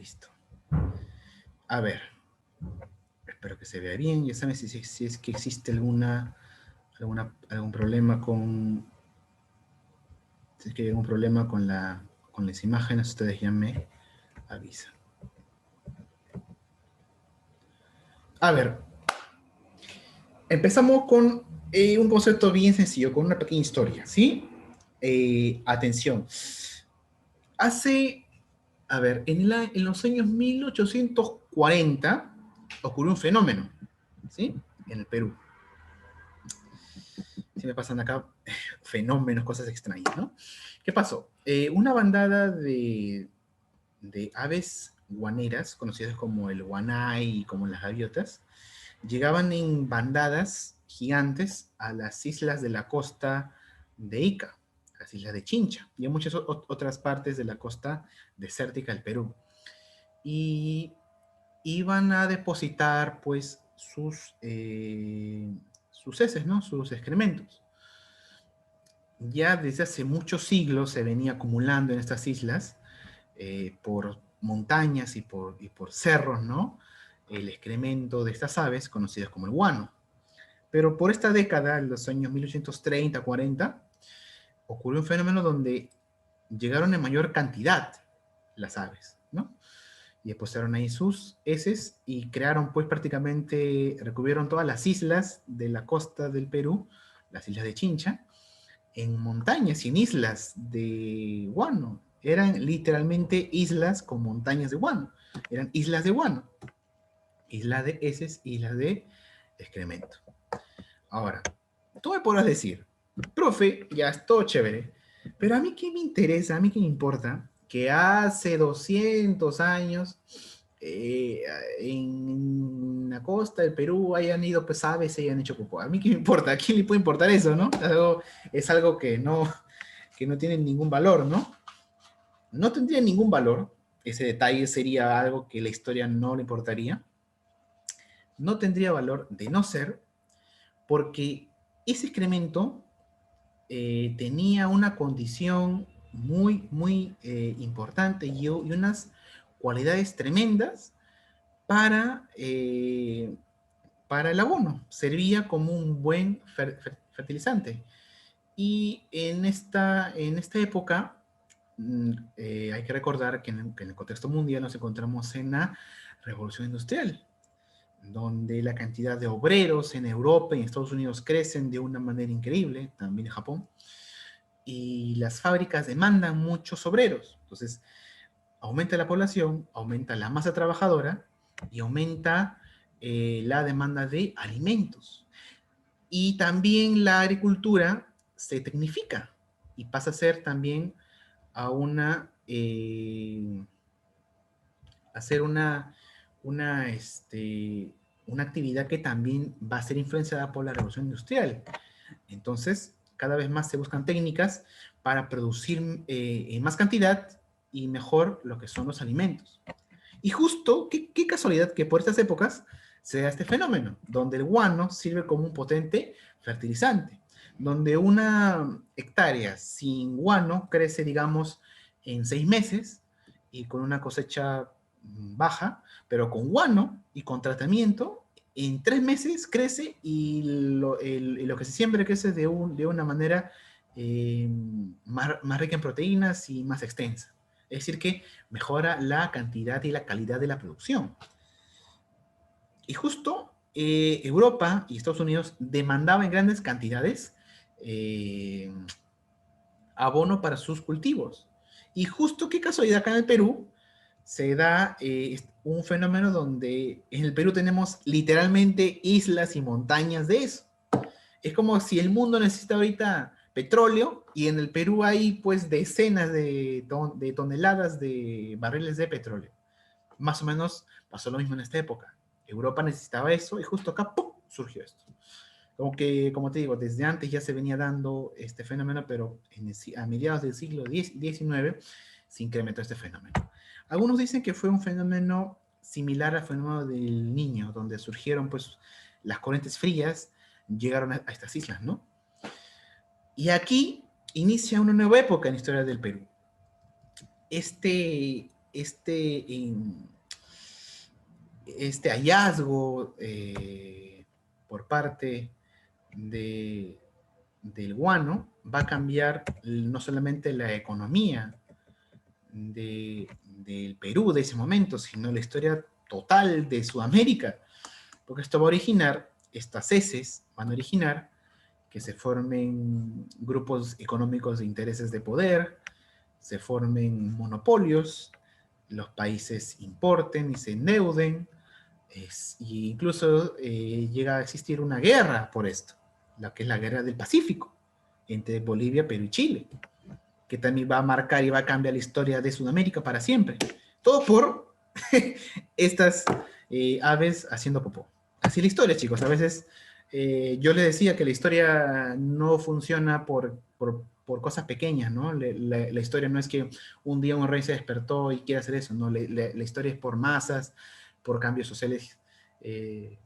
listo. A ver. Espero que se vea bien. Ya saben si es que existe algún problema con... Si es que hay algún problema con las imágenes, ustedes ya me avisan. A ver. Empezamos con un concepto bien sencillo, con una pequeña historia, ¿sí? Atención. A ver, en los años 1840 ocurrió un fenómeno, ¿sí? En el Perú. Si me pasan acá fenómenos, cosas extrañas, ¿no? ¿Qué pasó? Una bandada de aves guaneras, conocidas como el guanay y como las gaviotas, llegaban en bandadas gigantes a las islas de la costa de Ica, las islas de Chincha, y a muchas otras partes de la costa desértica del Perú. Y iban a depositar, pues, sus heces, ¿no? Sus excrementos. Ya desde hace muchos siglos se venía acumulando en estas islas, por montañas y por cerros, ¿no? El excremento de estas aves, conocidas como el guano. Pero por esta década, en los años 1830-40, ocurrió un fenómeno donde llegaron en mayor cantidad las aves, ¿no? Y depositaron ahí sus heces y crearon, pues prácticamente, recubrieron todas las islas de la costa del Perú, las islas de Chincha, en montañas y en islas de guano. Eran literalmente islas con montañas de guano. Eran islas de guano. Islas de heces, islas de excremento. Ahora, tú me podrás decir, profe, ya es todo chévere, pero a mí qué me interesa, a mí qué me importa que hace 200 años en la costa del Perú hayan ido pues aves y hayan hecho popó. A mí qué me importa, a quién le puede importar eso, ¿no? Es algo que no tiene ningún valor, ¿no? No tendría ningún valor, ese detalle sería algo que la historia no le importaría. No tendría valor de no ser porque ese excremento tenía una condición muy importante y unas cualidades tremendas para, para el abono. Servía como un buen fertilizante. Y en esta época, hay que recordar que en el contexto mundial nos encontramos en la revolución industrial, donde la cantidad de obreros en Europa y en Estados Unidos crecen de una manera increíble, también en Japón, y las fábricas demandan muchos obreros. Entonces, aumenta la población, aumenta la masa trabajadora y aumenta la demanda de alimentos. Y también la agricultura se tecnifica y pasa a ser también a hacer una actividad que también va a ser influenciada por la revolución industrial. Entonces, cada vez más se buscan técnicas para producir en más cantidad y mejor lo que son los alimentos. Y justo, qué casualidad que por estas épocas se da este fenómeno, donde el guano sirve como un potente fertilizante, donde una hectárea sin guano crece, digamos, en 6 meses y con una cosecha baja, pero con guano y con tratamiento, en 3 meses crece y lo que se siembra crece de una manera más rica en proteínas y más extensa. Es decir, que mejora la cantidad y la calidad de la producción. Y justo Europa y Estados Unidos demandaban en grandes cantidades eh, abono para sus cultivos. Y justo qué casualidad acá en el Perú se da un fenómeno donde en el Perú tenemos literalmente islas y montañas de eso. Es como si el mundo necesita ahorita petróleo y en el Perú hay pues decenas de toneladas de barriles de petróleo. Más o menos pasó lo mismo en esta época. Europa necesitaba eso y justo acá ¡pum!, surgió esto. Como que, como te digo, desde antes ya se venía dando este fenómeno, pero a mediados del siglo XIX se incrementó este fenómeno. Algunos dicen que fue un fenómeno similar al fenómeno del Niño, donde surgieron pues las corrientes frías, llegaron a estas islas, ¿no? Y aquí inicia una nueva época en la historia del Perú. Este este hallazgo por parte del guano va a cambiar no solamente la economía del Perú de ese momento, sino la historia total de Sudamérica, porque esto va a originar, estas heces van a originar que se formen grupos económicos de intereses de poder, se formen monopolios, los países importen y se endeuden, e incluso llega a existir una guerra por esto, la que es la guerra del Pacífico, entre Bolivia, Perú y Chile, que también va a marcar y va a cambiar la historia de Sudamérica para siempre. Todo por estas aves haciendo popó. Así la historia, chicos. A veces yo les decía que la historia no funciona por cosas pequeñas, ¿no? La historia no es que un día un rey se despertó y quiere hacer eso, ¿no? La historia es por masas, por cambios sociales que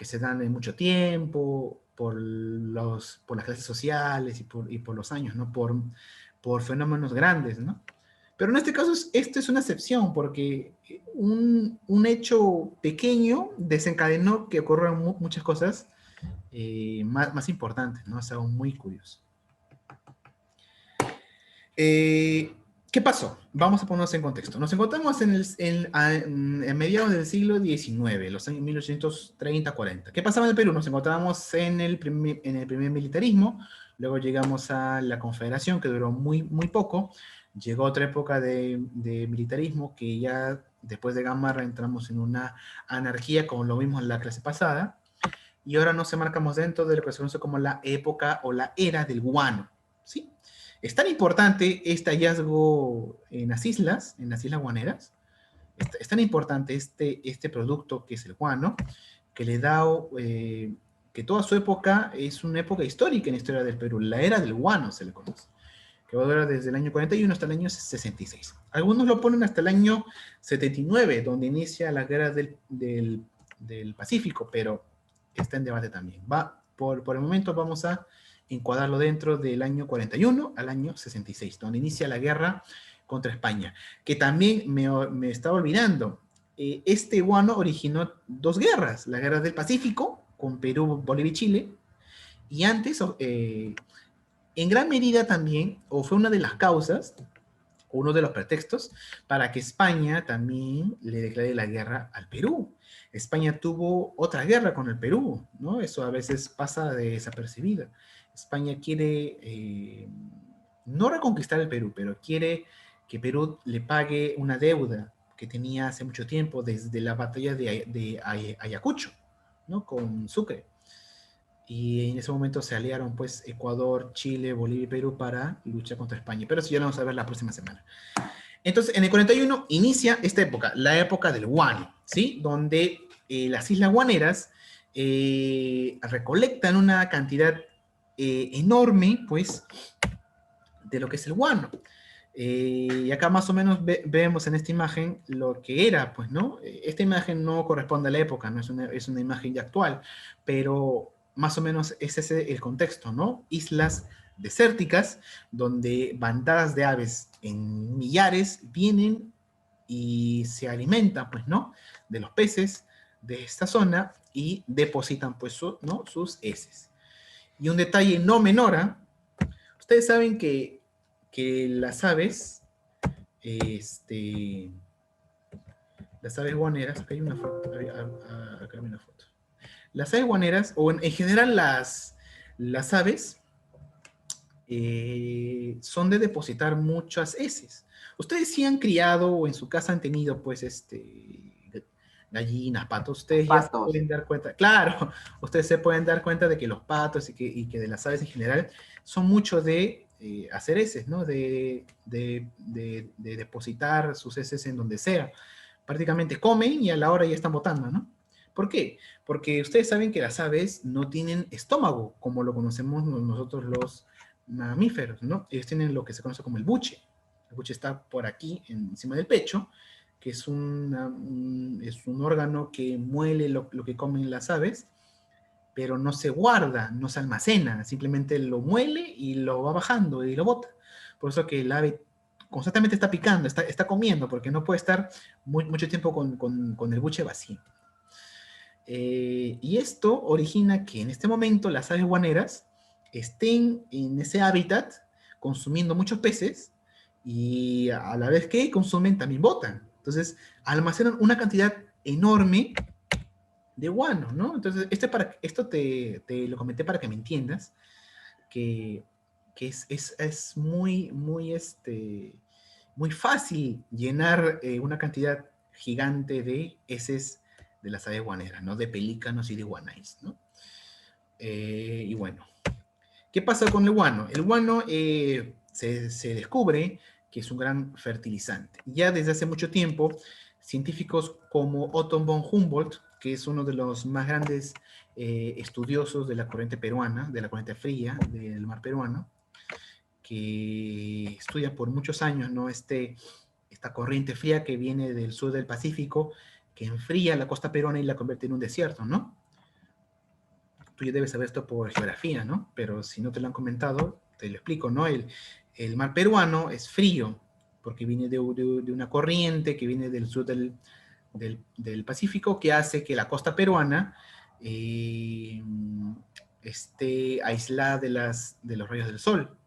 se dan en mucho tiempo, por las clases sociales y por los años, ¿no? Por fenómenos grandes, ¿no? Pero en este caso, esto es una excepción, porque un hecho pequeño desencadenó que ocurran muchas cosas más importantes, ¿no? Es algo muy curioso. ¿Qué pasó? Vamos a ponernos en contexto. Nos encontramos en mediados del siglo XIX, los años 1830-40. ¿Qué pasaba en el Perú? Nos encontrábamos en el primer militarismo, luego llegamos a la Confederación, que duró muy poco. Llegó otra época de militarismo que ya después de Gamarra entramos en una anarquía, como lo vimos en la clase pasada, y ahora nos enmarcamos dentro de lo que se conoce como la época o la era del guano, ¿sí? Es tan importante este hallazgo en las islas guaneras, es tan importante este producto que es el guano, que le da que toda su época es una época histórica en la historia del Perú, la era del guano se le conoce, que va a durar desde el año 41 hasta el año 66. Algunos lo ponen hasta el año 79, donde inicia la guerra del Pacífico, pero está en debate también. Por el momento vamos a encuadrarlo dentro del año 41 al año 66, donde inicia la guerra contra España, que también me estaba olvidando. Este guano originó dos guerras, la guerra del Pacífico, con Perú, Bolivia y Chile, y antes, en gran medida también, o fue una de las causas, uno de los pretextos, para que España también le declare la guerra al Perú. España tuvo otra guerra con el Perú, ¿no? Eso a veces pasa desapercibido. España quiere no reconquistar el Perú, pero quiere que Perú le pague una deuda que tenía hace mucho tiempo desde la batalla de Ayacucho, ¿no? Con Sucre. Y en ese momento se aliaron pues Ecuador, Chile, Bolivia y Perú para luchar contra España. Pero eso ya lo vamos a ver la próxima semana. Entonces, en el 41 inicia esta época, la época del guano, ¿sí? Donde las islas guaneras recolectan una cantidad enorme, pues, de lo que es el guano. Y acá más o menos vemos en esta imagen lo que era, pues, ¿no? Esta imagen no corresponde a la época, no es una imagen ya actual, pero más o menos es ese el contexto, ¿no? Islas desérticas, donde bandadas de aves en millares vienen y se alimentan, pues, ¿no? De los peces de esta zona y depositan, pues, ¿no? Sus heces. Y un detalle no menor, ¿eh? Ustedes saben que las aves, las aves guaneras, acá hay una foto, acá hay una foto. Las aves guaneras, o en general las aves, son de depositar muchas heces. Ustedes sí han criado o en su casa han tenido, pues, gallinas, patos, ustedes ya se Patos. pueden dar cuenta, claro, ustedes se pueden dar cuenta de que los patos y que de las aves en general son mucho de hacer heces, ¿no? De depositar sus heces en donde sea. Prácticamente comen y a la hora ya están botando, ¿no? ¿Por qué? Porque ustedes saben que las aves no tienen estómago, como lo conocemos nosotros los mamíferos, ¿no? Ellos tienen lo que se conoce como el buche. El buche está por aquí, encima del pecho, que es es un órgano que muele lo que comen las aves, pero no se guarda, no se almacena, simplemente lo muele y lo va bajando y lo bota. Por eso que el ave constantemente está picando, está comiendo, porque no puede estar mucho tiempo con el buche vacío. Y esto origina que en este momento las aves guaneras estén en ese hábitat consumiendo muchos peces y a la vez que consumen también botan. Entonces almacenan una cantidad enorme de guano, ¿no? Entonces esto te lo comenté para que me entiendas, que, que es muy fácil llenar una cantidad gigante de heces de las aves guaneras, ¿no? De pelícanos y de guanais, ¿no? Y bueno, ¿qué pasa con el guano? El guano se descubre que es un gran fertilizante. Ya desde hace mucho tiempo, científicos como Otto von Humboldt, que es uno de los más grandes estudiosos de la corriente peruana, de la corriente fría del mar peruano, que estudia por muchos años, ¿no? Esta corriente fría que viene del sur del Pacífico, que enfría la costa peruana y la convierte en un desierto, ¿no? Tú ya debes saber esto por geografía, ¿no? Pero si no te lo han comentado, te lo explico, ¿no? El mar peruano es frío, porque viene de una corriente que viene del sur del Pacífico, que hace que la costa peruana esté aislada de los rayos del sol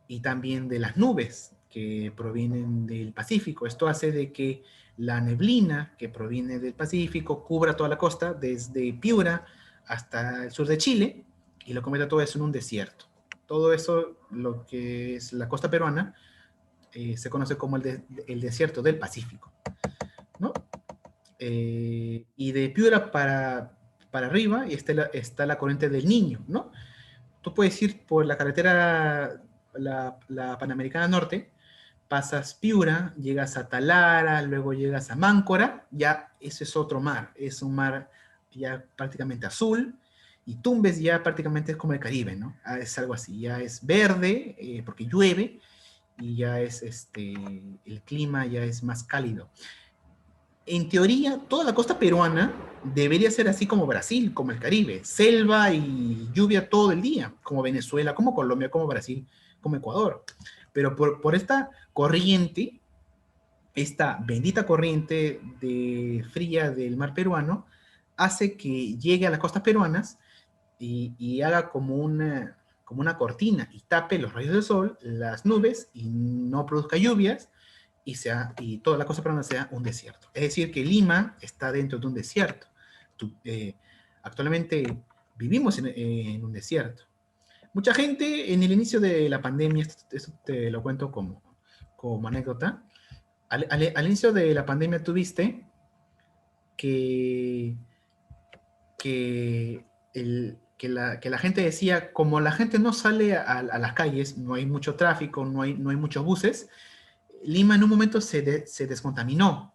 y también de las nubes que provienen del Pacífico. Esto hace de que la neblina que proviene del Pacífico cubra toda la costa, desde Piura hasta el sur de Chile, y lo convierte todo eso en un desierto. Todo eso, lo que es la costa peruana, se conoce como el desierto del Pacífico, ¿no? Y de Piura para arriba está la corriente del Niño, ¿no? Tú puedes ir por la carretera, la Panamericana Norte, pasas Piura, llegas a Talara, luego llegas a Máncora, ya ese es otro mar, es un mar ya prácticamente azul, y Tumbes ya prácticamente es como el Caribe, ¿no? Es algo así, ya es verde, porque llueve, y ya es el clima ya es más cálido. En teoría, toda la costa peruana debería ser así como Brasil, como el Caribe, selva y lluvia todo el día, como Venezuela, como Colombia, como Brasil, como Ecuador. Pero por esta corriente, esta bendita corriente fría del mar peruano, hace que llegue a las costas peruanas y haga como una cortina y tape los rayos del sol, las nubes, y no produzca lluvias, y toda la costa peruana sea un desierto. Es decir, que Lima está dentro de un desierto. Actualmente vivimos en un desierto. Mucha gente en el inicio de la pandemia, esto te lo cuento como anécdota, al inicio de la pandemia tuviste que, que, que la gente decía, como la gente no sale a las calles, no hay mucho tráfico, no hay muchos buses, Lima en un momento se descontaminó.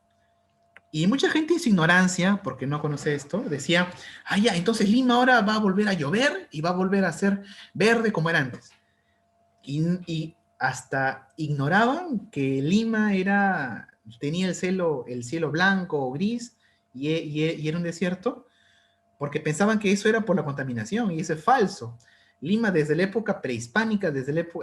Y mucha gente en su ignorancia, porque no conoce esto, decía, ah, ya, entonces Lima ahora va a volver a llover y va a volver a ser verde como era antes. Y hasta ignoraban que Lima tenía el cielo blanco o gris y era un desierto, porque pensaban que eso era por la contaminación, y eso es falso. Lima desde la época prehispánica,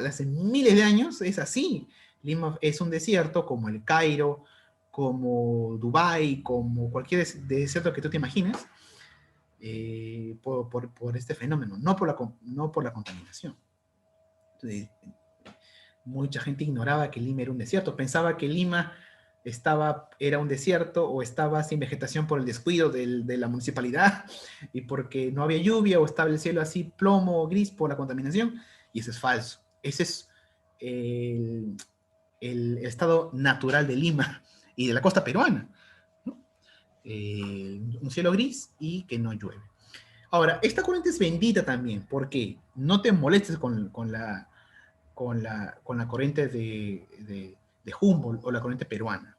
hace miles de años, es así. Lima es un desierto como el Cairo, como Dubái, como cualquier desierto que tú te imagines, por este fenómeno, no por la contaminación. Entonces, mucha gente ignoraba que Lima era un desierto, pensaba que Lima era un desierto o estaba sin vegetación por el descuido de la municipalidad y porque no había lluvia o estaba el cielo así plomo o gris por la contaminación, y eso es falso. Ese es el, el estado natural de Lima y de la costa peruana, ¿no? Un cielo gris y que no llueve. Ahora, esta corriente es bendita también, porque no te molestes con la corriente de Humboldt o la corriente peruana.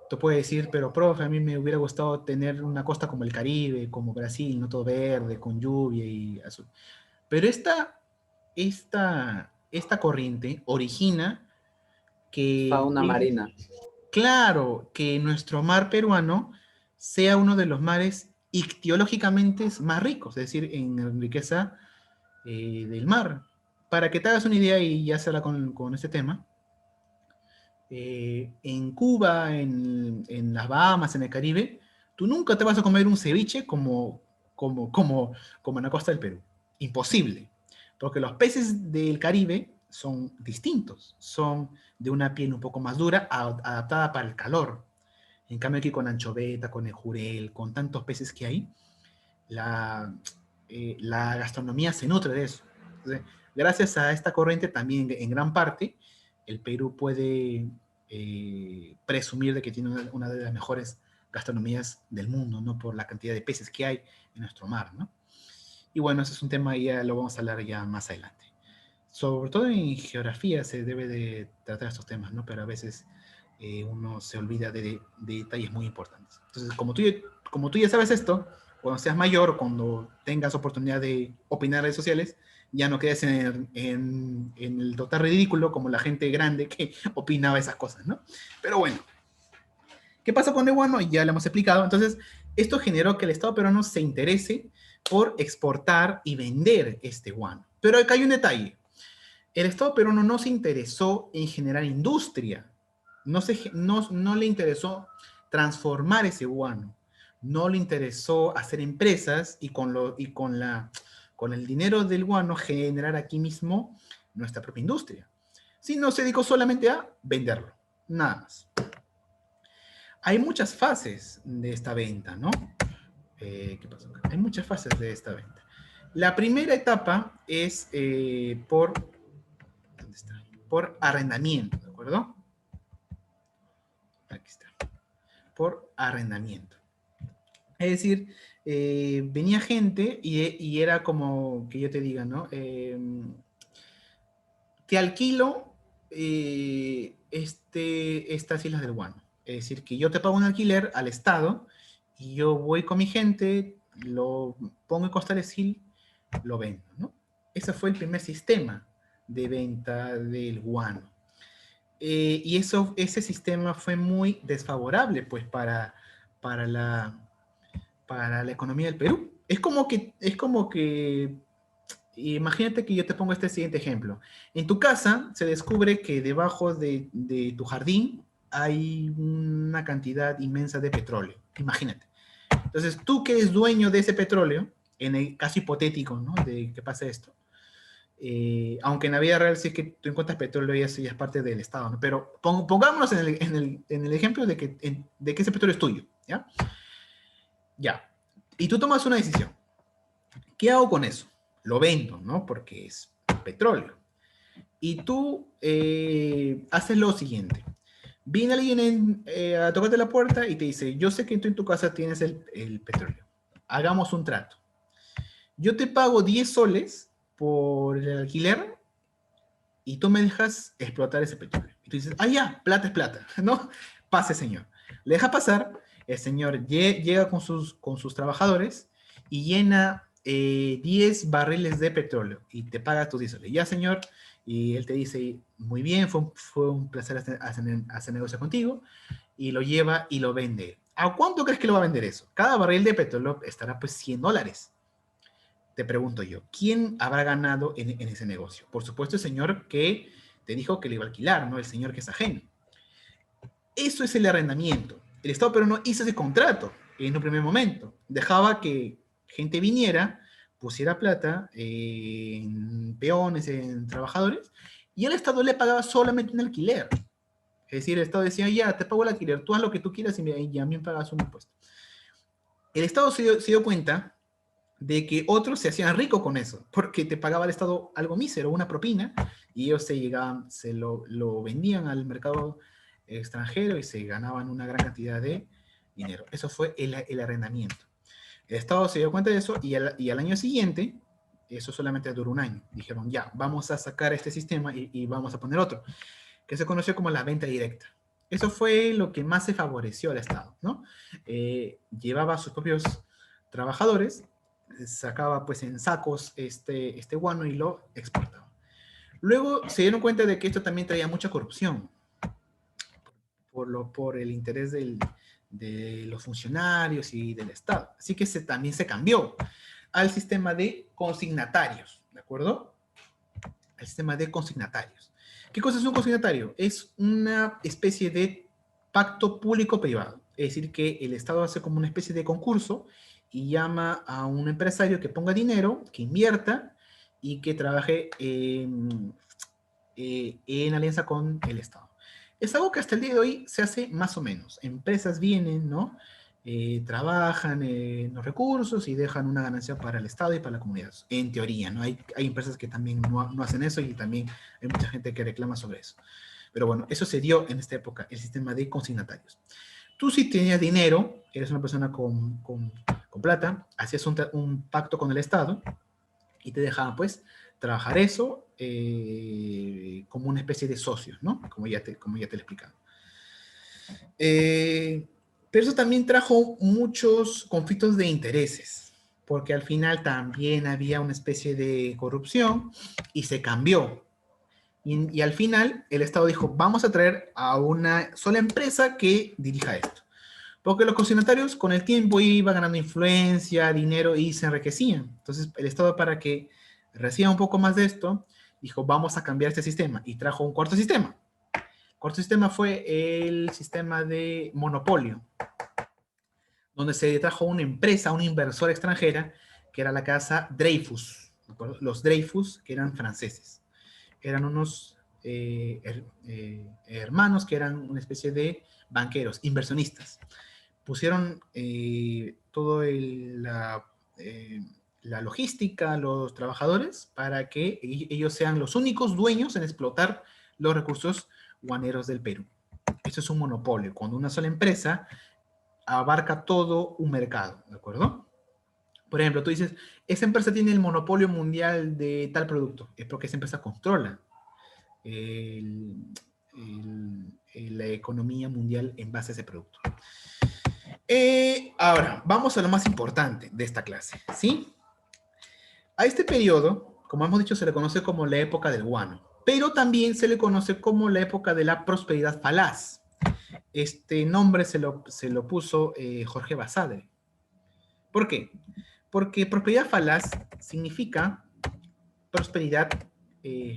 Tú puedes decir, pero profe, a mí me hubiera gustado tener una costa como el Caribe, como Brasil, no todo verde, con lluvia y azul. Pero esta corriente origina que, Fauna marina. claro, que nuestro mar peruano sea uno de los mares ictiológicamente más ricos, es decir, en riqueza del mar. Para que te hagas una idea y ya se habla con este tema, en Cuba, en las Bahamas, en el Caribe, tú nunca te vas a comer un ceviche como en la costa del Perú. Imposible. Porque los peces del Caribe son distintos. Son de una piel un poco más dura, adaptada para el calor. En cambio aquí con anchoveta, con el jurel, con tantos peces que hay, la, la gastronomía se nutre de eso. Entonces, gracias a esta corriente también en gran parte el Perú puede presumir de que tiene una de las mejores gastronomías del mundo, ¿no? Por la cantidad de peces que hay en nuestro mar, ¿no? Y bueno, ese es un tema y ya lo vamos a hablar ya más adelante. Sobre todo en geografía se debe de tratar estos temas, ¿no? Pero a veces uno se olvida de detalles muy importantes. Entonces, como tú ya sabes esto, cuando seas mayor, cuando tengas oportunidad de opinar en redes sociales, ya no quedes en el total ridículo como la gente grande que opinaba esas cosas, ¿no? Pero bueno, ¿qué pasó con el guano? Ya lo hemos explicado. Entonces, esto generó que el Estado peruano se interese por exportar y vender este guano. Pero acá hay un detalle. El Estado peruano no se interesó en generar industria, no le interesó transformar ese guano, no le interesó hacer empresas y con el dinero del guano generar aquí mismo nuestra propia industria, sino se dedicó solamente a venderlo, nada más. Hay muchas fases de esta venta, ¿no? ¿Qué pasó acá? Hay muchas fases de esta venta. La primera etapa es ¿dónde está? Por arrendamiento, ¿de acuerdo? Aquí está. Por arrendamiento. Es decir, venía gente y era como que yo te diga, ¿no? Te alquilo estas islas del Guano. Es decir, que yo te pago un alquiler al Estado y yo voy con mi gente, lo pongo en Costa de Sil, lo vendo, ¿no? Ese fue el primer sistema de venta del guano. Y ese sistema fue muy desfavorable pues para la, para la economía del Perú. Es como que, imagínate que yo te pongo este siguiente ejemplo. En tu casa se descubre que debajo de tu jardín hay una cantidad inmensa de petróleo. Imagínate. Entonces, tú que eres dueño de ese petróleo, en el caso hipotético, ¿no? De que pase esto, aunque en la vida real sí es que tú encuentras petróleo y eso ya es parte del Estado, ¿no? Pero pongámonos en el ejemplo de que ese petróleo es tuyo, ¿ya? Ya. Y tú tomas una decisión. ¿Qué hago con eso? Lo vendo, ¿no? Porque es petróleo. Y tú haces lo siguiente. Viene alguien a tocarte la puerta y te dice, yo sé que tú en tu casa tienes el petróleo. Hagamos un trato. Yo te pago 10 soles por el alquiler y tú me dejas explotar ese petróleo. Y tú dices, ah, ya, plata es plata, ¿no? Pase, señor. Le deja pasar, el señor llega con sus trabajadores y llena 10 barriles de petróleo y te paga tus 10 soles. Ya, señor, y él te dice, muy bien, fue un placer hacer negocio contigo, y lo lleva y lo vende. ¿A cuánto crees que lo va a vender eso? Cada barril de petróleo estará pues $100. Te pregunto yo, ¿quién habrá ganado en ese negocio? Por supuesto, el señor que te dijo que le iba a alquilar, no el señor que es ajeno. Eso es el arrendamiento. El Estado peruano hizo ese contrato en un primer momento. Dejaba que gente viniera, pusiera plata en peones, en trabajadores, y el Estado le pagaba solamente un alquiler. Es decir, el Estado decía, ya, te pago el alquiler, tú haz lo que tú quieras y a mí me pagas un impuesto. El Estado se dio cuenta de que otros se hacían ricos con eso, porque te pagaba el Estado algo mísero, una propina, y ellos se lo vendían al mercado extranjero y se ganaban una gran cantidad de dinero. Eso fue el arrendamiento. El Estado se dio cuenta de eso y al año siguiente, eso solamente duró un año. Dijeron, ya, vamos a sacar este sistema y vamos a poner otro, que se conoció como la venta directa. Eso fue lo que más se favoreció al Estado, ¿no? Llevaba a sus propios trabajadores, sacaba pues en sacos este guano y lo exportaba. Luego se dieron cuenta de que esto también traía mucha corrupción por el interés de los funcionarios y del Estado. Así que también se cambió al sistema de consignatarios, ¿de acuerdo? Al sistema de consignatarios. ¿Qué cosa es un consignatario? Es una especie de pacto público-privado. Es decir, que el Estado hace como una especie de concurso y llama a un empresario que ponga dinero, que invierta y que trabaje en alianza con el Estado. Es algo que hasta el día de hoy se hace más o menos. Empresas vienen, ¿no? Trabajan los recursos y dejan una ganancia para el Estado y para la comunidad. En teoría, ¿no? Hay empresas que también no hacen eso y también hay mucha gente que reclama sobre eso. Pero bueno, eso se dio en esta época, el sistema de consignatarios. Tú si tenías dinero, eres una persona con plata, hacías un pacto con el Estado y te dejaban pues trabajar eso como una especie de socios, ¿no? Como ya te lo he explicado. Pero eso también trajo muchos conflictos de intereses, porque al final también había una especie de corrupción y se cambió. Y al final el Estado dijo, vamos a traer a una sola empresa que dirija esto. Porque los consignatarios con el tiempo iban ganando influencia, dinero y se enriquecían. Entonces el Estado, para que reciba un poco más de esto, dijo, vamos a cambiar este sistema y trajo un cuarto sistema. El cuarto sistema fue el sistema de monopolio, donde se trajo una empresa, una inversora extranjera, que era la casa Dreyfus. Los Dreyfus, que eran franceses. Eran unos hermanos que eran una especie de banqueros, inversionistas. Pusieron toda la logística a los trabajadores para que ellos sean los únicos dueños en explotar los recursos guaneros del Perú. Eso es un monopolio, cuando una sola empresa abarca todo un mercado, ¿de acuerdo? Por ejemplo, tú dices, esa empresa tiene el monopolio mundial de tal producto, es porque esa empresa controla el, la economía mundial en base a ese producto. Ahora, vamos a lo más importante de esta clase, ¿sí? A este periodo, como hemos dicho, se le conoce como la época del guano, pero también se le conoce como la época de la prosperidad falaz. Este nombre se lo puso Jorge Basadre. ¿Por qué? Porque prosperidad falaz significa prosperidad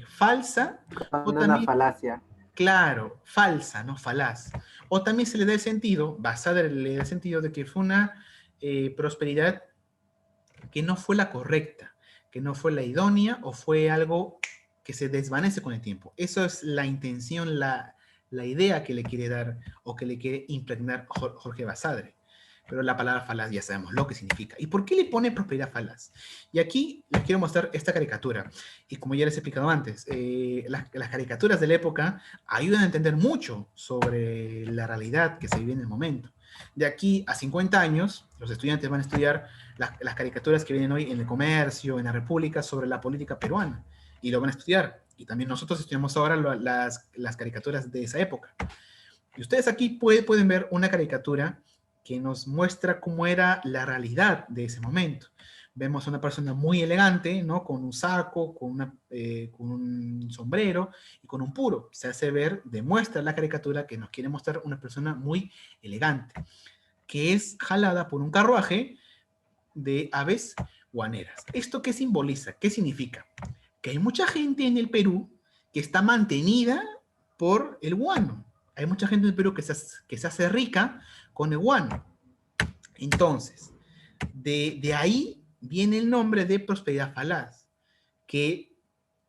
falsa o Una también, falacia. claro, falsa, no falaz. O también se le da el sentido, Basadre le da el sentido de que fue una prosperidad que no fue la correcta, que no fue la idónea o fue algo que se desvanece con el tiempo. Eso es la intención, la idea que le quiere dar o que le quiere impregnar Jorge Basadre. Pero la palabra falaz ya sabemos lo que significa. ¿Y por qué le pone prosperidad falaz? Y aquí les quiero mostrar esta caricatura. Y como ya les he explicado antes, las caricaturas de la época ayudan a entender mucho sobre la realidad que se vive en el momento. De aquí a 50 años, los estudiantes van a estudiar las caricaturas que vienen hoy en el comercio, en la República, sobre la política peruana. Y lo van a estudiar. Y también nosotros estudiamos ahora las caricaturas de esa época. Y ustedes aquí pueden ver una caricatura que nos muestra cómo era la realidad de ese momento. Vemos a una persona muy elegante, ¿no? Con un saco, con un sombrero y con un puro. Se hace ver, demuestra la caricatura que nos quiere mostrar una persona muy elegante, que es jalada por un carruaje de aves guaneras. ¿Esto qué simboliza? ¿Qué significa? Que hay mucha gente en el Perú que está mantenida por el guano. Hay mucha gente en el Perú que se hace rica con el guano. Entonces, de ahí viene el nombre de prosperidad falaz, que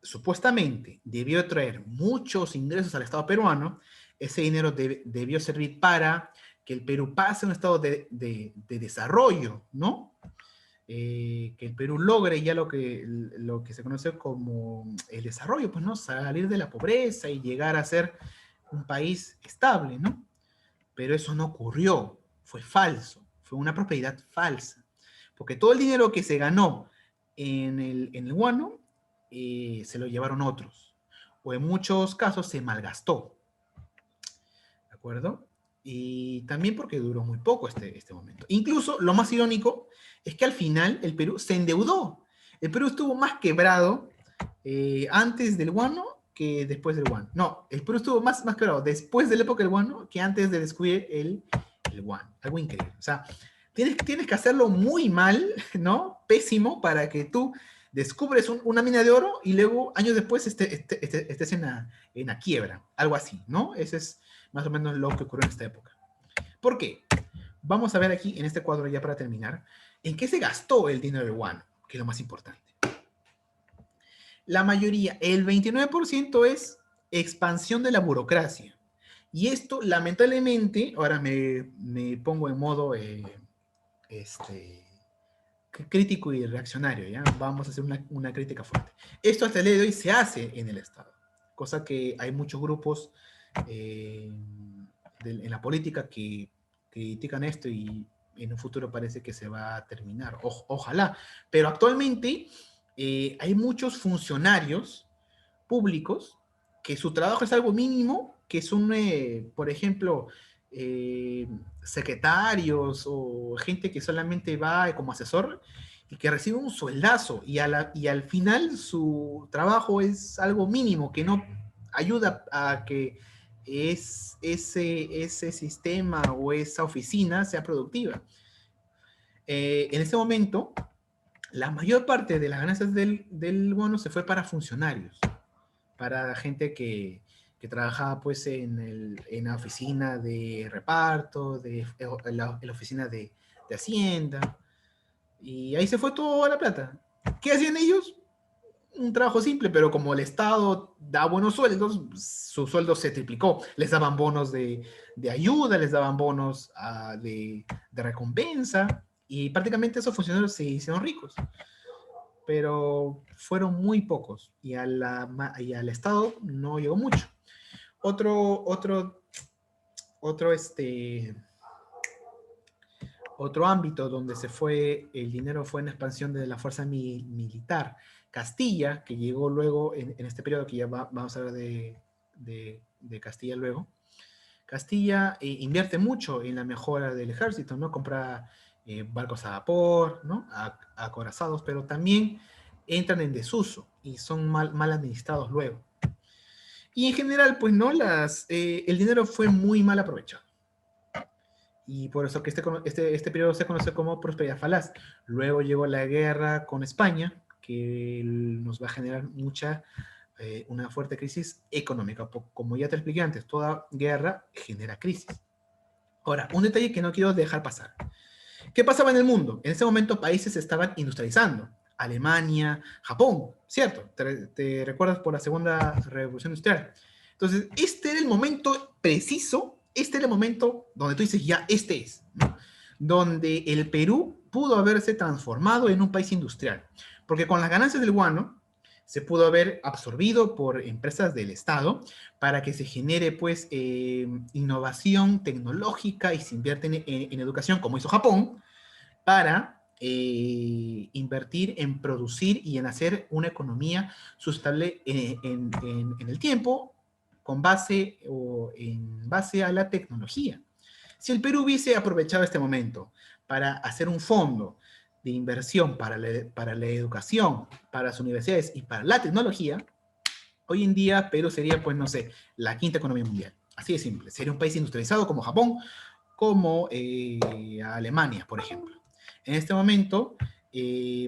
supuestamente debió traer muchos ingresos al Estado peruano. Ese dinero debió servir para que el Perú pase a un estado de desarrollo, ¿no? Que el Perú logre ya lo que se conoce como el desarrollo, pues, ¿no? Salir de la pobreza y llegar a ser un país estable, ¿no? Pero eso no ocurrió, fue falso, fue una prosperidad falsa, porque todo el dinero que se ganó en el guano se lo llevaron otros, o en muchos casos se malgastó, ¿de acuerdo? Y también porque duró muy poco este momento. Incluso lo más irónico es que al final el Perú se endeudó. El Perú estuvo más quebrado antes del guano que después del guano. No, el Perú estuvo más quebrado después de la época del guano que antes de descubrir el guano. Algo increíble. O sea, tienes que hacerlo muy mal, ¿no? Pésimo para que tú Descubres una mina de oro y luego, años después, estés en la quiebra. Algo así, ¿no? Ese es más o menos lo que ocurrió en esta época. ¿Por qué? Vamos a ver aquí, en este cuadro ya para terminar, en qué se gastó el dinero del guano, que es lo más importante. La mayoría, el 29% es expansión de la burocracia. Y esto, lamentablemente, ahora me pongo en modo crítico y reaccionario, ¿ya? Vamos a hacer una crítica fuerte. Esto hasta el día de hoy se hace en el Estado, cosa que hay muchos grupos en la política que critican esto y en un futuro parece que se va a terminar. Ojalá. Pero actualmente hay muchos funcionarios públicos que su trabajo es algo mínimo, que son, por ejemplo, eh, secretarios o gente que solamente va como asesor y que recibe un sueldazo y al final su trabajo es algo mínimo que no ayuda a que ese sistema o esa oficina sea productiva. En este momento, la mayor parte de las ganancias del bono se fue para funcionarios, para gente que trabajaba pues en la oficina de reparto, en la oficina de Hacienda, y ahí se fue toda la plata. ¿Qué hacían ellos? Un trabajo simple, pero como el Estado da buenos sueldos, su sueldo se triplicó. Les daban bonos de ayuda, les daban bonos de recompensa, y prácticamente esos funcionarios se hicieron ricos. Pero fueron muy pocos, y al Estado no llegó mucho. Otro, otro, otro ámbito donde se fue, el dinero fue en la expansión de la fuerza militar. Castilla, que llegó luego en este periodo, que ya vamos a hablar de Castilla luego. Castilla invierte mucho en la mejora del ejército, ¿no? Compra barcos a vapor, ¿no? Acorazados, pero también entran en desuso y son mal administrados luego. Y en general, pues no, el dinero fue muy mal aprovechado. Y por eso que este periodo se conoce como prosperidad falaz. Luego llegó la guerra con España, que nos va a generar una fuerte crisis económica. Como ya te expliqué antes, toda guerra genera crisis. Ahora, un detalle que no quiero dejar pasar. ¿Qué pasaba en el mundo? En ese momento países se estaban industrializando. Alemania, Japón, ¿cierto? ¿Te recuerdas por la segunda revolución industrial? Entonces, este era el momento preciso, este era el momento donde tú dices, ya, este es, ¿no? Donde el Perú pudo haberse transformado en un país industrial. Porque con las ganancias del guano, se pudo haber absorbido por empresas del Estado para que se genere, pues, innovación tecnológica y se invierte en educación, como hizo Japón, para invertir en producir y en hacer una economía sustentable en el tiempo en base a la tecnología. Si el Perú hubiese aprovechado este momento para hacer un fondo de inversión para la educación, para las universidades y para la tecnología, hoy en día Perú sería, pues no sé, la quinta economía mundial. Así de simple. Sería un país industrializado como Japón, como Alemania, por ejemplo. En este momento,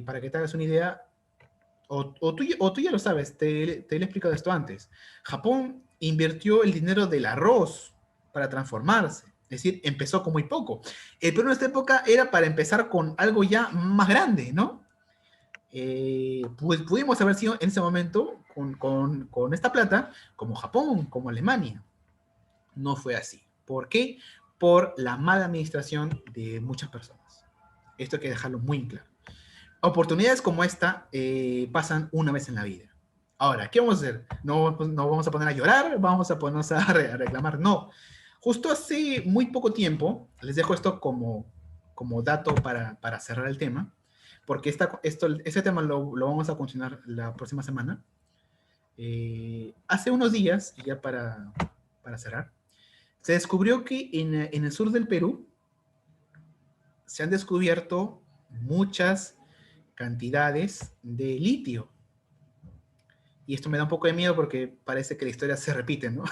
para que te hagas una idea, tú ya lo sabes, te he explicado esto antes. Japón invirtió el dinero del arroz para transformarse. Es decir, empezó con muy poco. El Perú en esta época era para empezar con algo ya más grande, ¿no? Pues pudimos haber sido en ese momento con esta plata como Japón, como Alemania. No fue así. ¿Por qué? Por la mala administración de muchas personas. Esto hay que dejarlo muy claro. Oportunidades como esta pasan una vez en la vida. Ahora, ¿qué vamos a hacer? No vamos a poner a llorar, vamos a ponernos a reclamar. No. Justo hace muy poco tiempo, les dejo esto como dato para cerrar el tema, porque este tema lo vamos a continuar la próxima semana. Hace unos días, ya para cerrar, se descubrió que en el sur del Perú se han descubierto muchas cantidades de litio. Y esto me da un poco de miedo porque parece que la historia se repite, ¿no?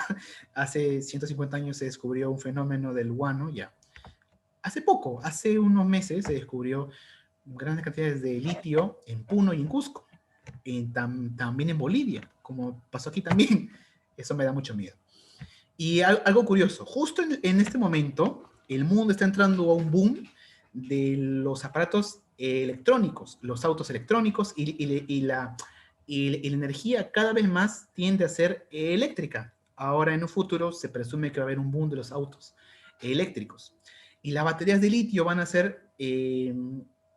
Hace 150 años se descubrió un fenómeno del guano, ya. Hace poco, hace unos meses, se descubrió grandes cantidades de litio en Puno y en Cusco. también en Bolivia, como pasó aquí también. Eso me da mucho miedo. Y algo curioso, justo en este momento, el mundo está entrando a un boom de los aparatos electrónicos, los autos electrónicos, y la energía cada vez más tiende a ser eléctrica. Ahora en un futuro se presume que va a haber un boom de los autos eléctricos. Y las baterías de litio van a ser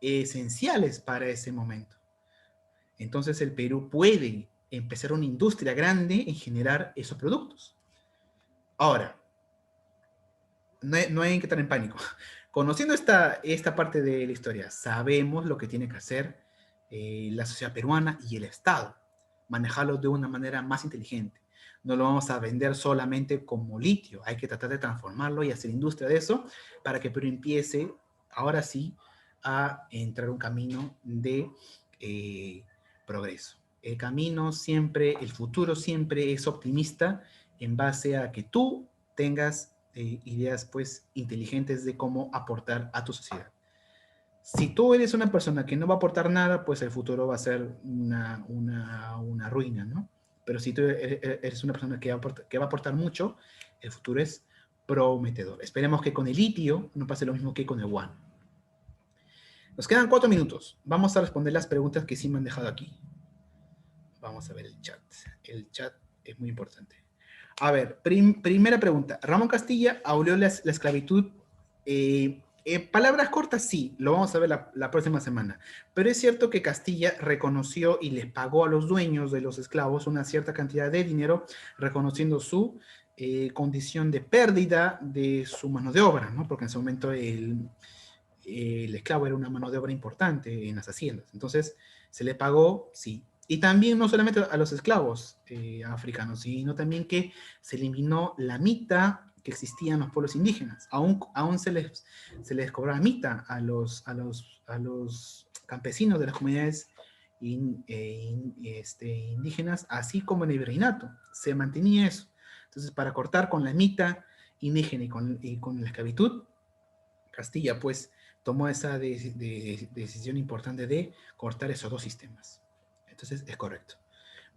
esenciales para ese momento. Entonces el Perú puede empezar una industria grande en generar esos productos. Ahora, no hay que estar en pánico. Conociendo esta parte de la historia, sabemos lo que tiene que hacer la sociedad peruana y el Estado. Manejarlo de una manera más inteligente. No lo vamos a vender solamente como litio. Hay que tratar de transformarlo y hacer industria de eso para que Perú empiece, ahora sí, a entrar un camino de progreso. El camino siempre, el futuro siempre es optimista en base a que tú tengas ideas pues inteligentes de cómo aportar a tu sociedad. Si tú eres una persona que no va a aportar nada, pues el futuro va a ser una ruina, ¿no? Pero si tú eres una persona que va a aportar mucho, el futuro es prometedor. Esperemos que con el litio no pase lo mismo que con el guano. Nos quedan 4 minutos. Vamos a responder las preguntas que sí me han dejado aquí. Vamos a ver el chat. El chat es muy importante. A ver, primera pregunta. Ramón Castilla abolió la esclavitud. Palabras cortas, sí, lo vamos a ver la próxima semana. Pero es cierto que Castilla reconoció y les pagó a los dueños de los esclavos una cierta cantidad de dinero, reconociendo su condición de pérdida de su mano de obra, ¿no? Porque en ese momento el esclavo era una mano de obra importante en las haciendas. Entonces, se le pagó, sí. Y también no solamente a los esclavos africanos, sino también que se eliminó la mita que existía en los pueblos indígenas. Aún se les cobraba mita a los campesinos de las comunidades indígenas, así como en el virreinato. Se mantenía eso. Entonces, para cortar con la mita indígena y con la esclavitud, Castilla, pues, tomó esa decisión importante de cortar esos dos sistemas. Entonces, es correcto.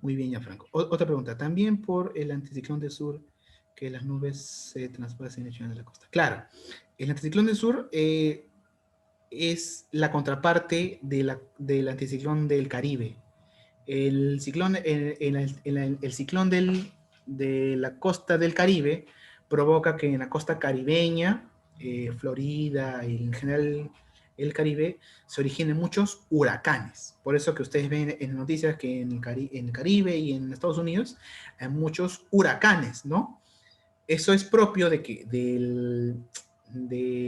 Muy bien, Gianfranco. Otra pregunta. También por el anticiclón del sur, que las nubes se transpasen en el de la costa. Claro, el anticiclón del sur es la contraparte del anticiclón del Caribe. El ciclón, el ciclón de la costa del Caribe provoca que en la costa caribeña, Florida y en general el Caribe, se originen muchos huracanes. Por eso que ustedes ven en noticias que en el Caribe y en Estados Unidos hay muchos huracanes, ¿no? Eso es propio de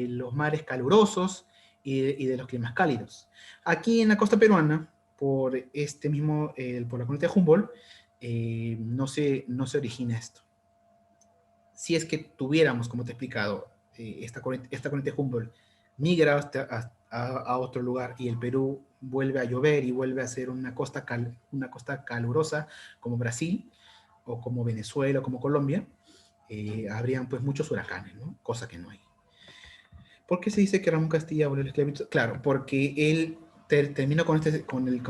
los mares calurosos y de los climas cálidos. Aquí en la costa peruana, por por la corriente de Humboldt, no se origina esto. Si es que tuviéramos, como te he explicado, esta corriente de Humboldt migra a otro lugar y el Perú vuelve a llover y vuelve a ser una costa calurosa como Brasil o como Venezuela o como Colombia, habrían pues muchos huracanes, ¿no? Cosa que no hay. ¿Por qué se dice que Ramón Castilla abolió la esclavitud? Claro, porque él terminó con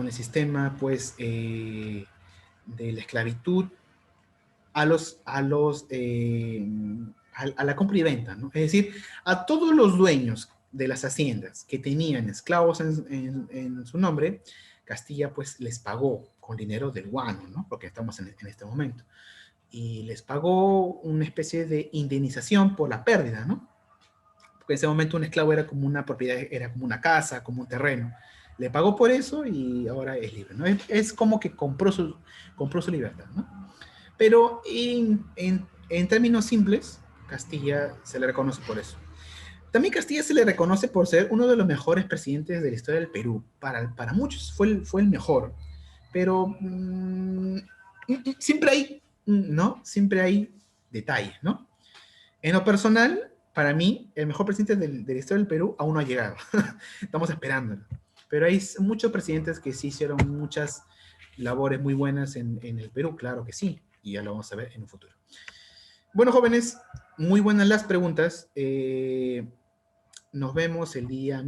el sistema pues de la esclavitud a la compra y venta, ¿no? Es decir, a todos los dueños de las haciendas que tenían esclavos en su nombre, Castilla pues les pagó con dinero del guano, ¿no? Porque estamos en este momento. Y les pagó una especie de indemnización por la pérdida, ¿no? Porque en ese momento un esclavo era como una propiedad, era como una casa, como un terreno. Le pagó por eso y ahora es libre, ¿no? Es como que compró su libertad, ¿no? Pero en términos simples, Castilla se le reconoce por eso. También Castilla se le reconoce por ser uno de los mejores presidentes de la historia del Perú. Para muchos fue el mejor. Pero siempre hay, ¿no? Siempre hay detalles, ¿no? En lo personal, para mí, el mejor presidente de la historia del Perú aún no ha llegado. Estamos esperándolo. Pero hay muchos presidentes que sí hicieron muchas labores muy buenas en el Perú, claro que sí. Y ya lo vamos a ver en un futuro. Bueno, jóvenes, muy buenas las preguntas. Nos vemos el día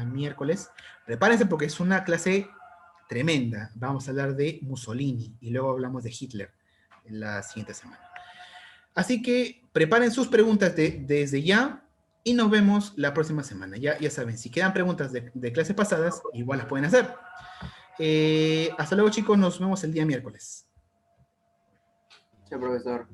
miércoles. Prepárense porque es una clase tremenda. Vamos a hablar de Mussolini y luego hablamos de Hitler en la siguiente semana. Así que preparen sus preguntas desde ya y nos vemos la próxima semana. Ya saben, si quedan preguntas de clases pasadas, igual las pueden hacer. Hasta luego, chicos. Nos vemos el día miércoles. Sí, profesor.